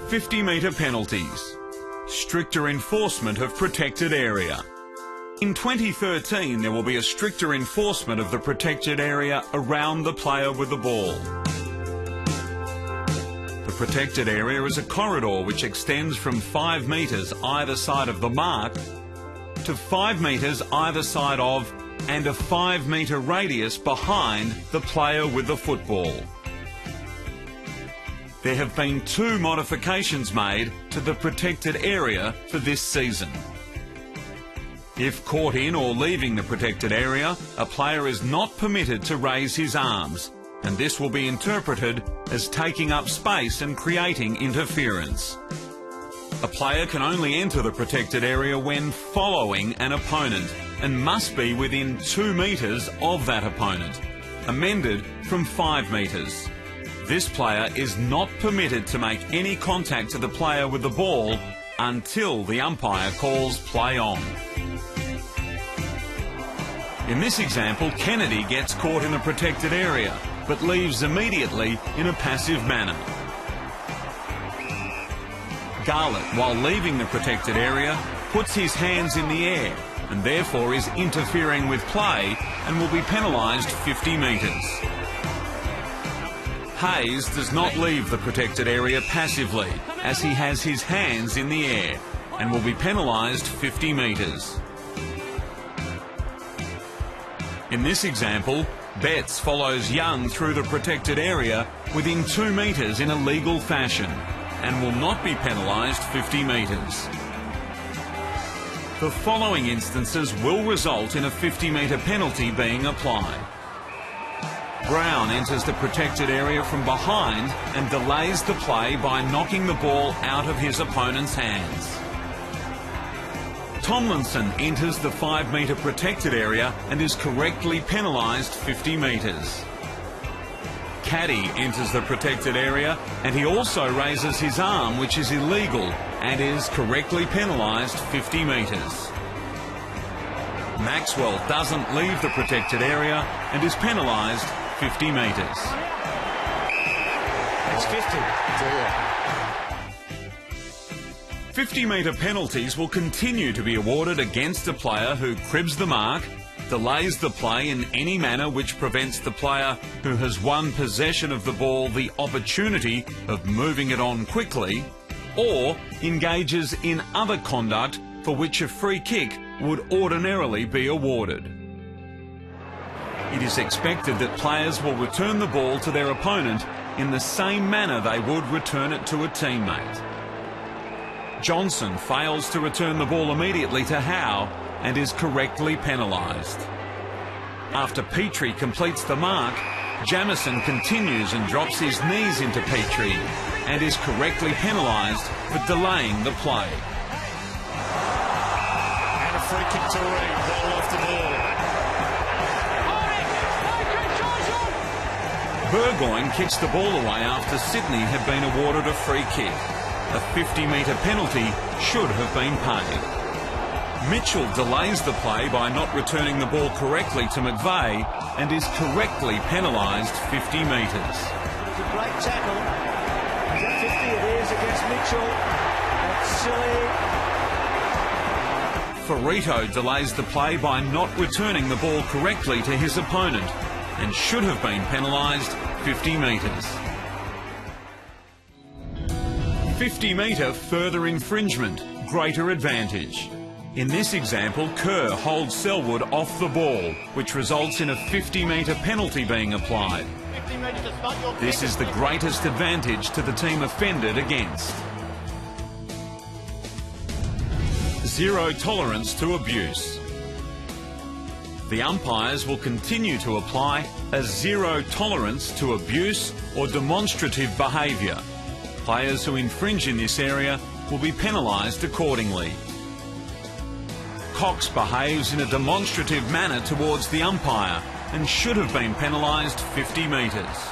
50-metre penalties. Stricter enforcement of protected area. In 2013, there will be a stricter enforcement of the protected area around the player with the ball. The protected area is a corridor which extends from 5 metres either side of the mark to 5 metres either side of and a 5-metre radius behind the player with the football. There have been 2 modifications made to the protected area for this season. If caught in or leaving the protected area, a player is not permitted to raise his arms, and this will be interpreted as taking up space and creating interference. A player can only enter the protected area when following an opponent and must be within 2 metres of that opponent, amended from 5 metres. This player is not permitted to make any contact to the player with the ball until the umpire calls play on. In this example, Kennedy gets caught in the protected area, but leaves immediately in a passive manner. Garlett, while leaving the protected area, puts his hands in the air and therefore is interfering with play and will be penalised 50 metres. Hayes does not leave the protected area passively, as he has his hands in the air, and will be penalised 50 metres. In this example, Betts follows Young through the protected area within 2 metres in a legal fashion and will not be penalised 50 metres. The following instances will result in a 50-metre penalty being applied. Brown enters the protected area from behind and delays the play by knocking the ball out of his opponent's hands. Tomlinson enters the 5-metre protected area and is correctly penalised 50 metres. Caddy enters the protected area and he also raises his arm, which is illegal, and is correctly penalised 50 metres. Maxwell doesn't leave the protected area and is penalised 50 metres. It's 50. 50-metre penalties will continue to be awarded against a player who cribs the mark, delays the play in any manner which prevents the player who has won possession of the ball the opportunity of moving it on quickly, or engages in other conduct for which a free kick would ordinarily be awarded. It is expected that players will return the ball to their opponent in the same manner they would return it to a teammate. Johnson fails to return the ball immediately to Howe and is correctly penalised. After Metre completes the mark, Jamieson continues and drops his knees into Metre and is correctly penalised for delaying the play. And a free kick to Reed, ball off the ball. Burgoyne kicks the ball away after Sydney had been awarded a free kick. A 50-metre penalty should have been paid. Mitchell delays the play by not returning the ball correctly to McVeigh and is correctly penalised 50 metres. It's a great tackle. Is that 50? It is against Mitchell. That's silly. Ferrito delays the play by not returning the ball correctly to his opponent and should have been penalised 50 metres. 50-metre further infringement, greater advantage. In this example, Kerr holds Selwood off the ball, which results in a 50-metre penalty being applied. This is the greatest advantage to the team offended against. Zero tolerance to abuse. The umpires will continue to apply a zero tolerance to abuse or demonstrative behaviour. Players who infringe in this area will be penalised accordingly. Cox behaves in a demonstrative manner towards the umpire and should have been penalised 50 metres.